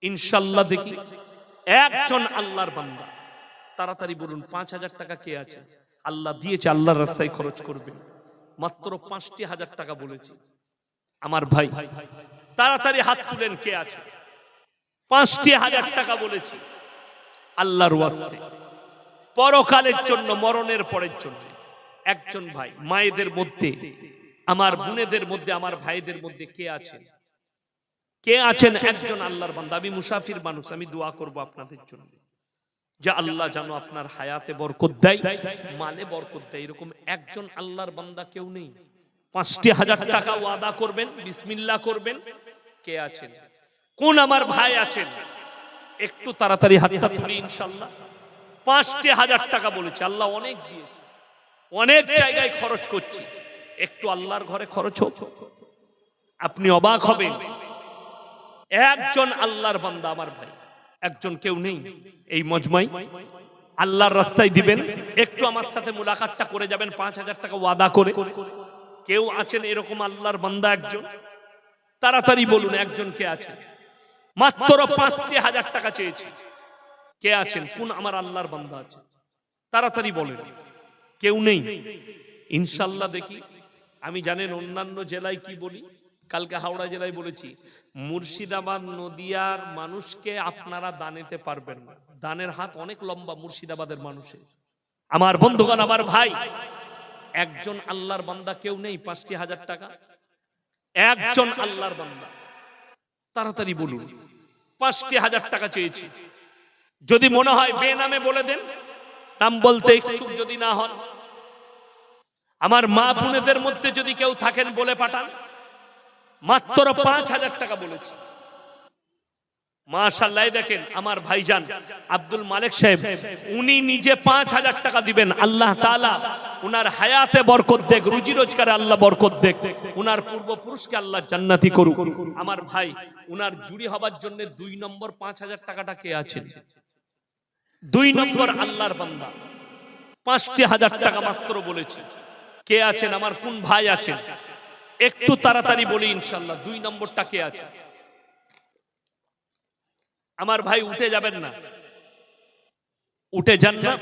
ইনশাআল্লাহ দেখি। একজন আল্লাহর বান্দা তাড়াতাড়ি বলুন, 5,000 টাকা কে আছে? আল্লাহ দিয়েছে, আল্লাহর রাস্তায় খরচ করবে। মাত্র 5,000 টাকা বলেছি। আমার ভাই তাড়াতাড়ি হাত তুলেন, কে আছে? 5,000 টাকা বলেছি আল্লাহর ওয়াস্তে, পরকালের জন্য, মরণের পরের জন্য। একজন ভাই, মায়েদের মধ্যে, আমার বোনেদের মধ্যে, আমার ভাইদের মধ্যে কে আছেন? কে আছেন একজন আল্লাহর বান্দা? আমি মুসাফির মানুষ, আমি দোয়া করব আপনাদের জন্য যে আল্লাহ যেন আপনার হায়াতে বরকত দেয়, মালে বরকত দেয়। এরকম একজন আল্লাহর বান্দা কেউ নেই? 5,000 টাকা ওয়াদা করবেন, বিসমিল্লাহ করবেন। কে আছেন? কোন আমার ভাই আছেন? একটু তাড়াতাড়ি হাতটা তুলি ইনশাআল্লাহ। 5,000 টাকা বলেছে, আল্লাহ অনেক দিয়েছে, অনেক জায়গায় খরচ করছি, একটু আল্লাহর ঘরে খরচ হোক। আপনি অবাক হবেন, একজন আল্লাহর বান্দা আমার ভাই, একজন কেউ নেই এই মজমায়? আল্লাহর রাস্তায় দিবেন, একটু আমার সাথে মুলাকাতটা করে যাবেন 5,000 টাকা ওয়াদা করে। কেউ আছেন এরকম আল্লাহর বান্দা একজন? তাড়াতাড়ি বলুন, একজন কে আছেন? মাত্র 5,000 টাকা চেয়েছি। কে আছেন? কোন আমার আল্লাহর বান্দা আছে? তাড়াতাড়ি বলেন। কেউ নেই? ইনশাআল্লাহ দেখি। আমি জানেন অন্যান্য জেলায় কি বলি? কালকে হাওড়া জেলায় বলেছি, মুর্শিদাবাদ নদিয়ার মানুষকে আপনারা দানেতে পারবেন না। দানের হাত অনেক লম্বা মুর্শিদাবাদের মানুষের। আমার বন্ধুগণ, আমার ভাই, একজন আল্লাহর বান্দা কেউ নেই ৫,০০০ টাকা? একজন আল্লাহর বান্দা, তাড়াতাড়ি বলুন। ৫,০০০ টাকা চেয়েছি। যদি মনে হয় বেনামে বলে দেন, নাম বলতে ইচ্ছুক যদি না হন। আমার মা বোনেদের মধ্যে যদি কেউ থাকেন বলে পাঠান। মাত্র ৫,০০০ টাকা বলেছি। মাশাআল্লাহ, দেখেন আমার ভাইজান আব্দুল মালিক সাহেব, উনি নিজে ৫,০০০ টাকা দিবেন। আল্লাহ তাআলা উনার হায়াতে বরকত দেখ, রুজি রোজগারে আল্লাহ বরকত দেখ, উনার পূর্বপুরুষকে আল্লাহ জান্নাতি করুক। আমার ভাই, উনার জুড়ি হবার জন্য ২ নম্বর ৫,০০০ টাকাটা কে আছেন? ২ নম্বর আল্লাহর বান্দা ৫,০০০ টাকা মাত্র বলেছে। কে আছেন? আমার কোন ভাই আছেন? একটু তাড়াতাড়ি বলি ইনশাআল্লাহ। ২ নম্বরটা কে আছে? আমার ভাই উঠে যাবেন না, উঠে যান না।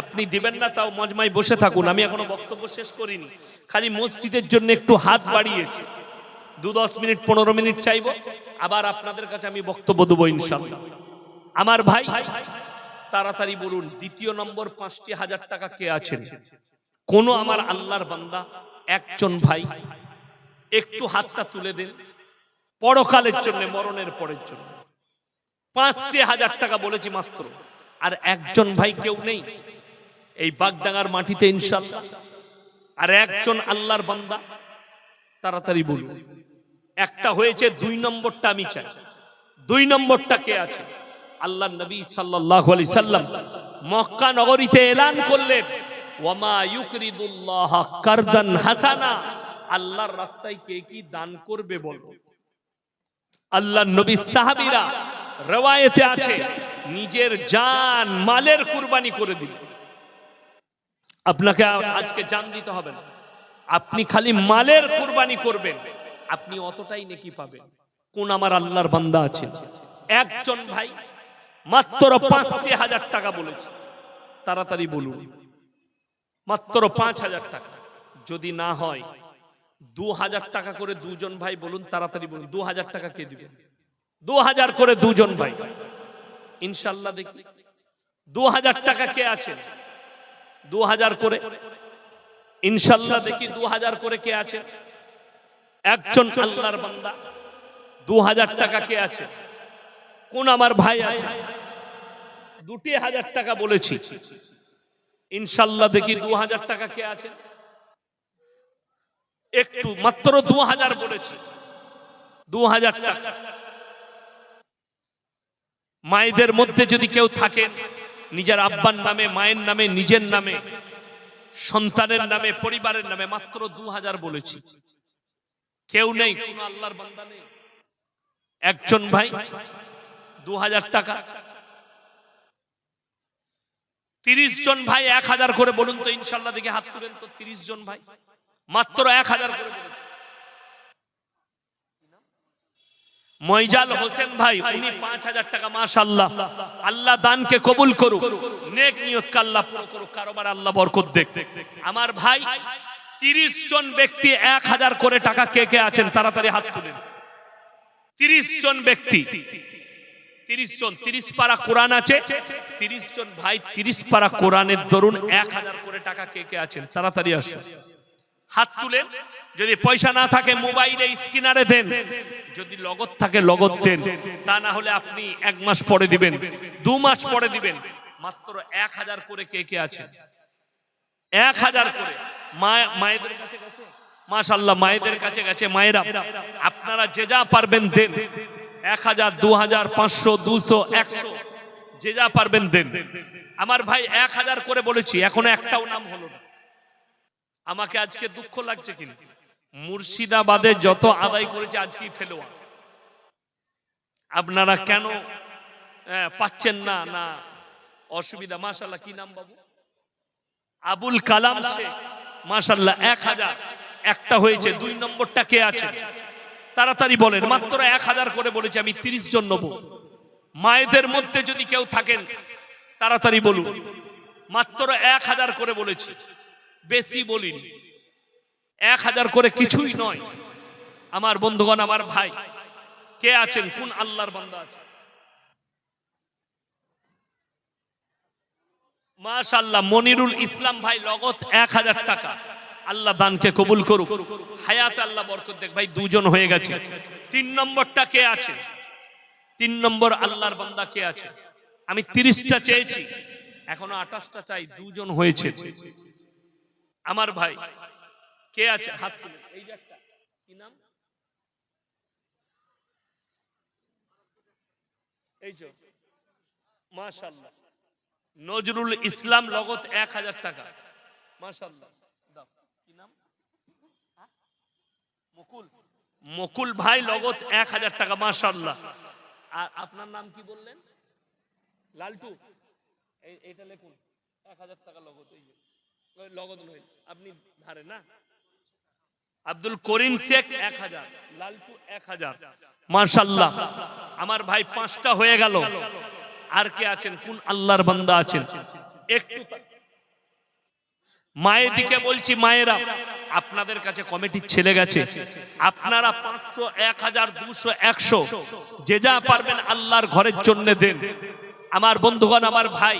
আপনি দিবেন না তাও মজমায় বসে থাকুন। আমি এখনো বক্তব্য শেষ করিনি, খালি মসজিদের জন্য একটু হাত বাড়িয়েছি। ২-১০ মিনিট ১৫ মিনিট চাইবো, আবার আপনাদের কাছে আমি বক্তব্য দেবো ইনশাআল্লাহ। আমার ভাই তাড়াতাড়ি বলুন, দ্বিতীয় নম্বর ৫,০০০ টাকা কে আছেন? কোন আমার আল্লাহর বান্দা একজন ভাই একটু হাতটা তুলে দেন, পরকালের জন্য, মরণের পরের জন্য। ৫,০০০ টাকা বলেছি মাত্র। আর একজন ভাই কেউ নেই এই বাগডাঙ্গার মাটিতে ইনশাআল্লাহ? আর একজন আল্লাহর বান্দা, তাড়াতাড়ি বলুন। একটা হয়েছে, ২ নম্বরটা আমি চাই। ২ নম্বরটা কে আছে? আল্লাহর নবী সাল্লাল্লাহু আলাইহি সাল্লাম মক্কা নগরীতে এলান করলেন, ওয়ামা ইউকরিদুল্লাহ কারদান হাসানা। আল্লাহর রাস্তায় কে কি দান করবে বলো? আল্লাহর নবী সাহাবীরা, রওয়ায়েতে আছে, নিজের জান মালের কুরবানি করে দিল। আপনাকে আজকে জান দিতে হবে না, আপনি খালি মালের কুরবানি করবেন, আপনি অতটাই নেকি পাবেন। কোন আমার আল্লাহর বান্দা আছে? একজন ভাই মাত্র ৫,০০০ টাকা বলেছে। তাড়াতাড়ি বলুন, মাত্র ৫,০০০ টাকা। যদি না হয় ২,০০০ টাকা করে দুজন ভাই বলুন, তাড়াতাড়ি বলুন। ২,০০০ টাকা কে দিবেন? ২,০০০ করে দুজন ভাই ইনশাআল্লাহ। দেখি ২,০০০ টাকা কে আছে? ২,০০০ করে ইনশাআল্লাহ। দেখি ২,০০০ করে কে আছে? একজন আল্লাহর বান্দা। ২,০০০ টাকা কে আছে? কোন আমার ভাই আছে? ২,০০০ টাকা বলেছি ইনশাআল্লাহ। দেখি ২,০০০ টাকা কে আছে? একটু, মাত্র ২,০০০ বলেছি। ২,০০০ টাকা। মায়েদের মধ্যে যদি কেউ থাকেন, নিজের আব্বার নামে, মায়ের নামে, নিজের নামে, সন্তানের নামে, পরিবারের নামে, মাত্র ২,০০০ বলেছি। কেউ নেই, কোন আল্লাহর বান্দা নেই? একজন ভাই ২,০০০ টাকা। ৩০ জন ভাই ১,০০০ করে বলুন তো ইনশাআল্লাহ। দেখে হাত তুলেন তো। ৩০ জন ভাই মাত্র ১,০০০ করে বলেছে। ময়জাল হোসেন ভাই, উনি ৫,০০০ টাকা। মাশাআল্লাহ, আল্লাহ দানকে কবুল করুক, নেক নিয়তকে আল্লাহ পুরো করুক, কারোবার আল্লাহ বরকত দেখ। আমার ভাই ৩০ জন ব্যক্তি ১,০০০ করে টাকা কে কে আছেন? তাড়াতাড়ি হাত তুলেন। ৩০ জন ব্যক্তি, ৩০ জন, ৩০ পারা কোরআন আছে। ৩০ জন ভাই ৩০ পারা কোরআনের দরুন ১,০০০ করে টাকা কে কে আছেন? তাড়াতাড়ি আসুন, হাত তুলেন। যদি পয়সা না থাকে মোবাইলে স্ক্যানারে দেন, যদি লগত থাকে লগত দেন, তা না হলে আপনি ১ মাস পরে দিবেন, ২ মাস পরে দিবেন। মাত্র ১,০০০ করে কে কে আছে? ১,০০০ করে। মায়েদের কাছে গেছে? মাশাআল্লাহ, মায়েদের কাছে গেছে। মায়েরা, আপনারা যে যা পারবেন দেন। ১,০০০, ২,০০০, ৫০০, ২০০, ১০০, যে যা পারবেন দেন। আমার ভাই ১,০০০ করে বলেছি, এখনো একটাও নাম হলো না। আমাকে আজকে দুঃখ লাগছে, কিন্তু মুর্শিদাবাদে যত আদায় করেছে আজকেই ফেলোয়া। আপনারা কেন পাচ্ছেন না? না অসুবিধা। মাশাআল্লাহ, কি নাম বাবু? আবুল কালাম শেখ। মাশাআল্লাহ, ১,০০০ একটা হয়েছে। ২ নম্বরটা কে আছে? তাড়াতাড়ি বলেন। মাত্র ১,০০০ করে বলেছি আমি। ৩০ জন নেব। মায়েদের মধ্যে যদি কেউ থাকেন তাড়াতাড়ি বলুন। মাত্র ১,০০০ করে বলেছি, বেশি বলিনি। ১,০০০ করে কিছুই নয়। আমার বন্ধুগণ, আমার ভাই, কে আছেন? কোন আল্লাহর বান্দা আছে? মাশাআল্লাহ, মনিরুল ইসলাম ভাই, নগদ 1000 টাকা। আল্লাহ দানকে কবুল করুক, হায়াতে আল্লাহ বরকত দেখ। ভাই দুজন হয়ে গেছে। 3 নম্বরটা কে আছে? 3 নম্বর আল্লাহর বান্দা কে আছে? আমি 30টা চেয়েছি, এখনো 28টা চাই, দুজন হয়েছে। আমার ভাই কে আছে? হাত তুলে। এই যে একটা, কি নাম? এই যে মাশাআল্লাহ, নজরুল ইসলাম, নগদ 1000 টাকা। মাশাআল্লাহ, দাও। কি নাম? মুকুল। মুকুল ভাই, নগদ 1000 টাকা। মাশাআল্লাহ। আর আপনার নাম কি বললেন? লালটু। এইটা লিখুন, 1000 টাকা নগদ। এই যে নগদ নয়, আপনি ধারে না। আব্দুল করিম শেখ 1000, লালটু 1000। মাশাআল্লাহ, আমার ভাই 5টা হয়ে গেল। আর কে আছেন? কোন আল্লাহর বান্দা আছেন? একটু মায়ের দিকে বলছি, মায়েরা, আপনাদের কাছে কমিটির ছেলে গেছে, আপনারা 500, 1000, 200, 100 যে যা পারবেন আল্লাহর ঘরের জন্য দেন। আমার বন্ধুগণ, আমার ভাই,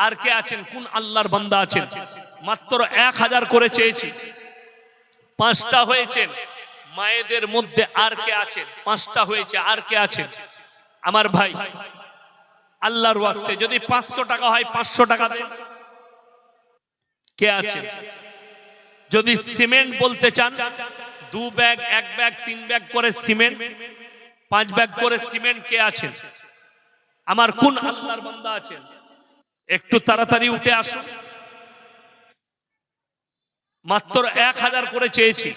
আর কে আছেন? কোন আল্লাহর বান্দা আছেন? মাত্র 1000 করে চেয়েছি, 5টা হয়েছে। মায়েদের মধ্যে আর কে আছেন? 5টা হয়েছে, আর কে আছেন? আমার ভাই, আল্লাহর ওয়াস্তে যদি 500 টাকা হয় 500 টাকা দেন। কে আছেন? যদি সিমেন্ট বলতে চান, 2 ব্যাগ, 1 ব্যাগ, 3 ব্যাগ করে সিমেন্ট, 5 ব্যাগ করে সিমেন্ট, কে আছেন? আমার কোন আল্লাহর বান্দা আছেন? একটু তাড়াতাড়ি উঠে আসুন। মাত্র 1000 করে চেয়েছি,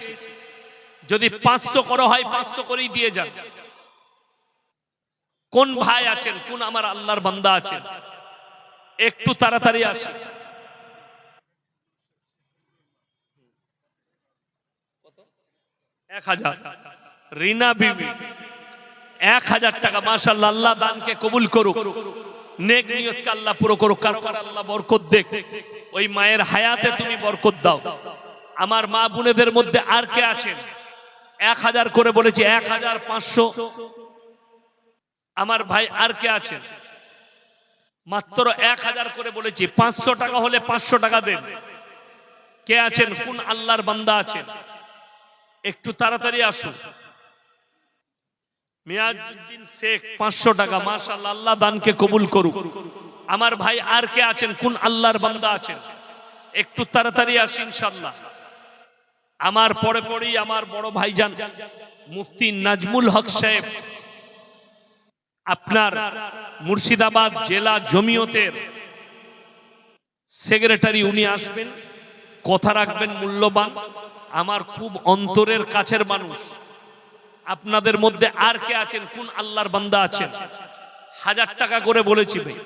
যদি 500 করে হয় 500 করেই দিয়ে যান। কোন ভাই আছেন? কোন আমার আল্লাহর বান্দা আছেন? একটু তাড়াতাড়ি আসুন। 1000। রিনা বিবি, 1000 টাকা। মাশাআল্লাহ, আল্লাহ দানকে কবুল করুক, নেক নিয়তকে আল্লাহ পুরো করুক, কারবার আল্লাহ বরকত দেখ। ওই মায়ের হায়াতে তুমি বরকত দাও। আমার মা বোনেদের মধ্যে আর কে আছেন? 1000 করে বলেছি, 1500। আমার ভাই আর কে আছেন? মাত্র 1000 করে বলেছি, 500 টাকা হলে 500 টাকা দেন। কে আছেন? কোন আল্লাহর বান্দা আছেন? একটু তাড়াতাড়ি আসুন। মিয়াজউদ্দিন শেখ, 500 টাকা। মাশাআল্লাহ, আল্লাহ দানকে কবুল করুক। আমার ভাই আর কে আছেন? কোন আল্লাহর বান্দা আছেন? একটু তাড়াতাড়ি আসুন ইনশাআল্লাহ। আমার পরে পরেই আমার বড় ভাইজান মুফতি নাজমুল হক সাহেব, আপনার মুর্শিদাবাদ জেলা জমিয়তের সেক্রেটারি, উনি আসবেন, কথা রাখবেন মূল্যবান। আমার খুব অন্তরের কাছের মানুষ। আপনাদের মধ্যে আর কে আছেন? কোন আল্লাহর বান্দা আছেন? 1000 টাকা করে বলেছি ভাই।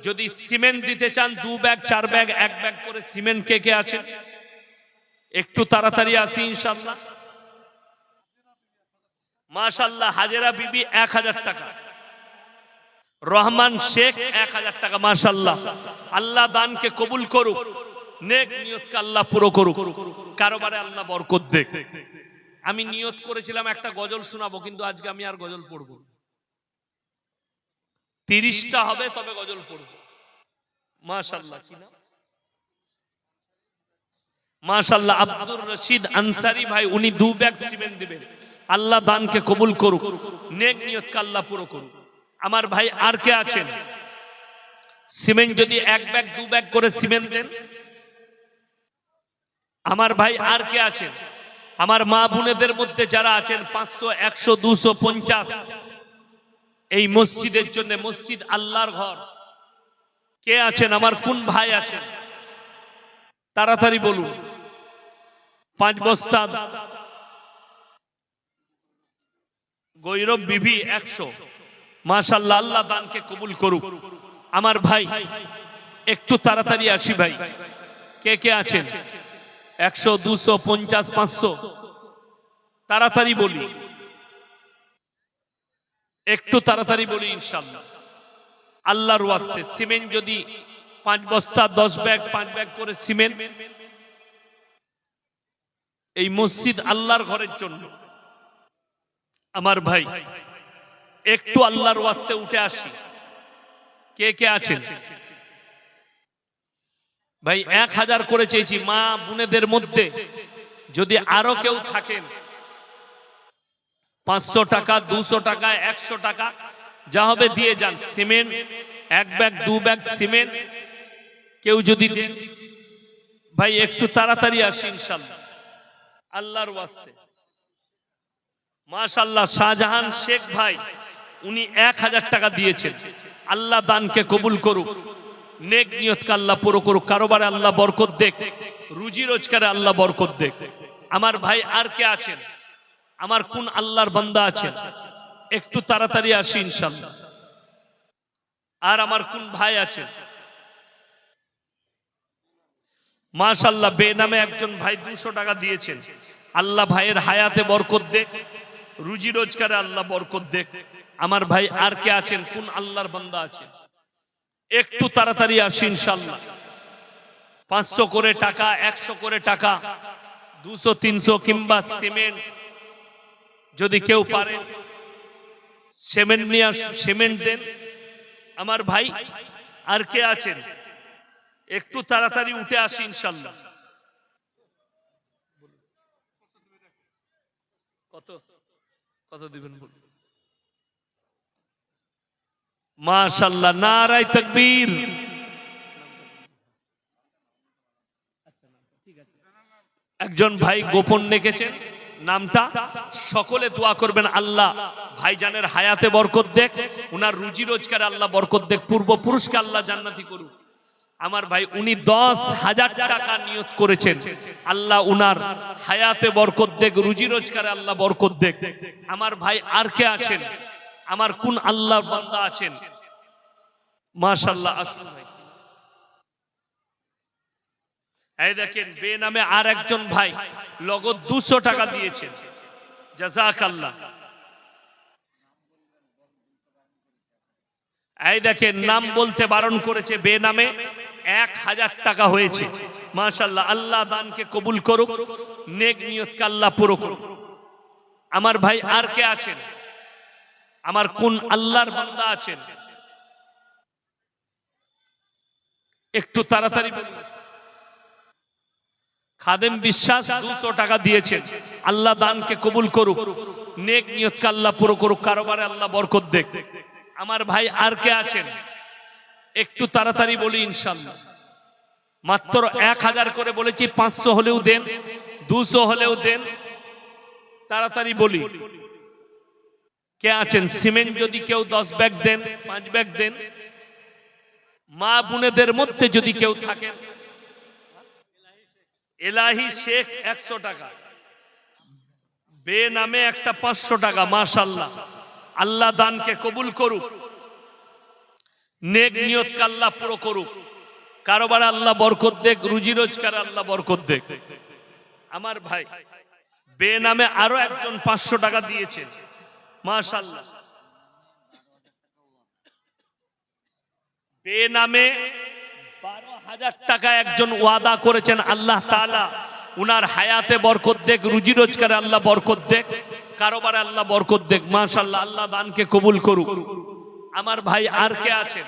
যদি সিমেন্ট দিতে চান, 2 ব্যাগ, 4 ব্যাগ, 1 ব্যাগ করে সিমেন্ট, কে কে আছেন? একটু তাড়াতাড়ি আসি ইনশাআল্লাহ। মাশাআল্লাহ, হাজেরা বিবি 1000 টাকা। রহমান শেখ 1000 টাকা। মাশাআল্লাহ, আল্লাহ দানকে কবুল করুক, নেক নিয়তকে আল্লাহ পুরো করুক, কারবারে আল্লাহ বরকত দেখ। আমি নিয়ত করেছিলাম একটা গজল শোনাবো, কিন্তু আজকে আমি আর গজল পড়বো। 30টা হবে তবে গজল পড়বো। মাশাআল্লাহ, কি নাম? মাশাআল্লাহ, আব্দুর রশিদ আনসারী ভাই, উনি 2 ব্যাগ সিমেন্ট দিবেন। আল্লাহ দানকে কবুল করুক, নেক নিয়তকে আল্লাহ পুরো করুক। আমার ভাই আর কে আছেন? সিমেন্ট যদি 1 ব্যাগ, 2 ব্যাগ করে সিমেন্ট দেন। আমার ভাই আর কে আছেন? আমার মা বোনেদের মধ্যে যারা আছেন, 500, 100, 250 এই মসজিদের জন্য, মসজিদ আল্লাহর ঘর, কে আছেন? আমার কোন ভাই আছেন? তাড়াতাড়ি বলুন। 5 বস্তা। গৈরব বিবি 100। মাশাআল্লাহ, আল্লাহ দানকে কবুল করুক। আমার ভাই একটু তাড়াতাড়ি আসি ভাই। কে কে আছেন? 100, 250, 500 তাড়াতাড়ি বলি, একটু তাড়াতাড়ি বলি ইনশাআল্লাহ। আল্লাহর ওয়াস্তে সিমেন্ট যদি 5 বস্তা, 10 ব্যাগ, 5 ব্যাগ করে সিমেন্ট, এই মসজিদ আল্লাহর ঘরের জন্য আমার ভাই একটু আল্লাহর ওয়াস্তে উঠে আসি। কে কে আছেন ভাই? 1000 করে চেয়েছি। মা বোনেদের মধ্যে যদি আরো কেউ থাকেন, 500 টাকা, 200 টাকা, 100 টাকা যা হবে দিয়ে যান। সিমেন্ট 1 ব্যাগ 2 ব্যাগ সিমেন্ট কেউ যদি দেন ভাই, একটু তাড়াতাড়ি আসি ইনশাআল্লাহ আল্লাহর ওয়াস্তে। মাশাআল্লাহ, শাহজাহান শেখ ভাই উনি 1000 টাকা দিয়েছেন। আল্লাহ দানকে কবুল করুক, নেক নিয়তকে আল্লাহ পুরো করুক, কারোবারে আল্লাহ বরকত দেখ, রুজি রোজগারে আল্লাহ বরকত দেখ। আমার ভাই আর কে আছেন? আমার কোন আল্লাহর বান্দা আছেন? একটু তাড়াতাড়ি আসি ইনশাআল্লাহ। আর আমার কোন ভাই আছেন? মাশাআল্লাহ, বেনামে একজন ভাই 200 টাকা দিয়েছেন। আল্লাহ ভাইয়ের হায়াতে বরকত দেখ, রুজি রোজগারে আল্লাহ বরকত দেখ। আমার ভাই আর কে আছেন? কোন আল্লাহর বান্দা আছেন? একটু তাড়াতাড়ি আসি ইনশাআল্লাহ। 500 করে টাকা, 100 করে টাকা, 200 300 কিংবা সিমেন্ট যদি কেউ পারে সিমেন্ট নিয়ে সিমেন্ট দেন। আমার ভাই আর কে আছেন? একটু তাড়াতাড়ি উঠে আসি ইনশাআল্লাহ। কত কত দিবেন বলুন? মাশাআল্লাহ, নারায়ে তাকবীর। একজন ভাই গোপন রেখেছেন নামটা, সকলে দোয়া করবেন আল্লাহ ভাইজানের হায়াতে বরকত দেখ, উনার রুজি রোজগারে আল্লাহ বরকত দেখ, পূর্বপুরুষকে আল্লাহ জান্নাতি করুক। আমার ভাই উনি 10,000 টাকা নিয়ত করেছেন। আল্লাহ উনার হায়াতে বরকত দেখ, রুজি রোজগারে আল্লাহ বরকত দেখ। আমার ভাই আর কে আছেন? আমার কোন আল্লাহর বান্দা আছেন? মাশাআল্লাহ, আসুন ভাই। এই দেখেন বেনামে আর একজন ভাই নগদ 200 টাকা দিয়েছেন। জাযাকাল্লাহ। এই দেখেন নাম বলতে বারণ করেছে, বেনামে 1000 টাকা হয়েছে। মাশাআল্লাহ, আল্লাহ দানকে কবুল করুক, নেক নিয়তকে আল্লাহ পুরো করুক। আমার ভাই আর কে আছেন? আমার কোন আল্লাহর বান্দা আছেন? একটু তাড়াতাড়ি বলুন। খাদেম বিশ্বাস 200 টাকা দিয়েছেন। আল্লাহ দানকে কবুল করুক, নেক নিয়তকে আল্লাহ পুরো করুক, কারোবারে আল্লাহ বরকত দেখ। আমার ভাই আর কে আছেন? একটু তাড়াতাড়ি বলি ইনশাআল্লাহ। মাত্র 1000 করে বলেছি, 500 হলেও দেন, 200 হলেও দেন, তাড়াতাড়ি বলি। কে আছেন? সিমেন্ট যদি কেউ 10 ব্যাগ দেন, 5 ব্যাগ দেন। মা বোনেদের মধ্যে যদি কেউ থাকেন, এলাহি শেখ 100 টাকা, বেনামে একটা 500 টাকা। মাশাআল্লাহ, আল্লাহ দানকে কবুল করুক, নেক নিয়তকে আল্লাহ পুরো করুক, কারোবারে আল্লাহ বরকত দেখ, রুজি রোজগারে আল্লাহ বরকত দেখ। আমার ভাই বেনামে আরো একজন 500 টাকা দিয়েছেন। মাশাআল্লাহ, বেনামে 12,000 টাকা একজন ওয়াদা করেছেন। আল্লাহ তাআলা উনার হায়াতে বরকত দেখ, রুজি রোজগারে আল্লাহ বরকত দেখ, কারোবারে আল্লাহ বরকত দেখ। মাশাআল্লাহ, আল্লাহ দানকে কবুল করুক। আমার ভাই আর কে আছেন?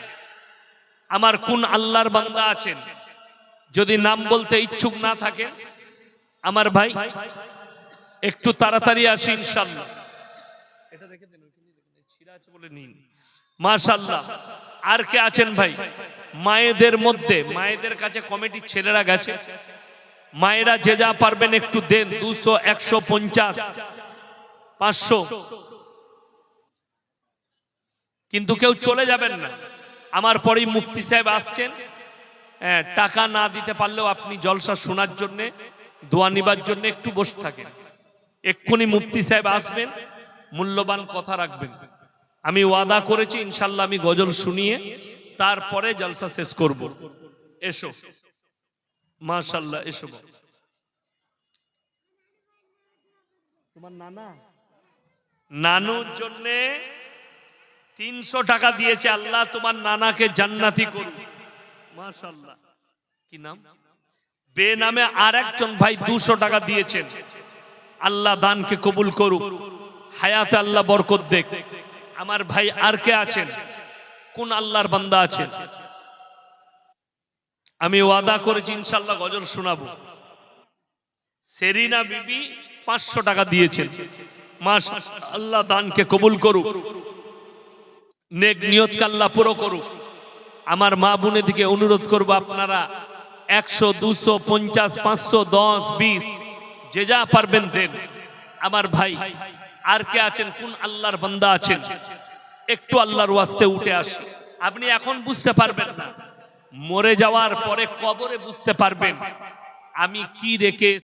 আমার কোন আল্লাহর বান্দা আছেন? যদি নাম বলতে ইচ্ছুক না থাকে আমার ভাই একটু তাড়াতাড়ি আসি ইনশাআল্লাহ। এটা দেখে দেন, ছিড়া আছে বলে নিন। মাশাআল্লাহ, আর কে আছেন ভাই? মায়েদের মধ্যে, মায়েদের কাছে কমিটির ছেলেরা গেছে, মায়েরা যে যা পারবেন একটু দেন। 200, 150, 500, কিন্তু কেউ চলে যাবেন না। আমার পরেই মুফতি সাহেব আসছেন। টাকা না দিতে পারলেও আপনি জলসা শোনার জন্য, দোয়া নিবার জন্য একটু বসে থাকেন। এক্ষুনি মুফতি সাহেব আসবেন, মূল্যবান কথা রাখবেন। আমি ওয়াদা করেছি ইনশাআল্লাহ আমি গজল শুনিয়ে তারপরে জলসা শেষ করব। এসো মাশাআল্লাহ, এসো। তোমার নানুর জন্য 300 টাকা দিয়েছে। আল্লাহ তোমার নানাকে জান্নাতি করুক। মাশাআল্লাহ, কি নাম? বেনামে আর একজন ভাই 200 টাকা দিয়েছেন। আল্লাহ দানকে কবুল করুক, হায়াতে আল্লাহ বরকত দেখ। আমার ভাই আর কে আছেন? কোন আল্লাহর বান্দা আছেন? আমি ওয়াদা করেছি ইনশাআল্লাহ গজল শোনাবো। সেরিনা বিবি 500 টাকা দিয়েছেন। মাশাআল্লাহ, আল্লাহ দানকে কবুল করুক, নেক নিয়তকে আল্লাহ পুরো করুক। আমার মা বোনের দিকে অনুরোধ করব, আপনারা 100, 200, 50, 500, 10, 20 যে যা পারবেন দেন। আমার ভাই আর কে আছেন? কোন আল্লাহর বান্দা আছেন? একটু আল্লাহর ওয়াস্তে উঠে আসি। আপনি এখন বুঝতে পারবেন না, মরে যাওয়ার পরে কবরে বুঝতে পারবেন আমি কি রেখে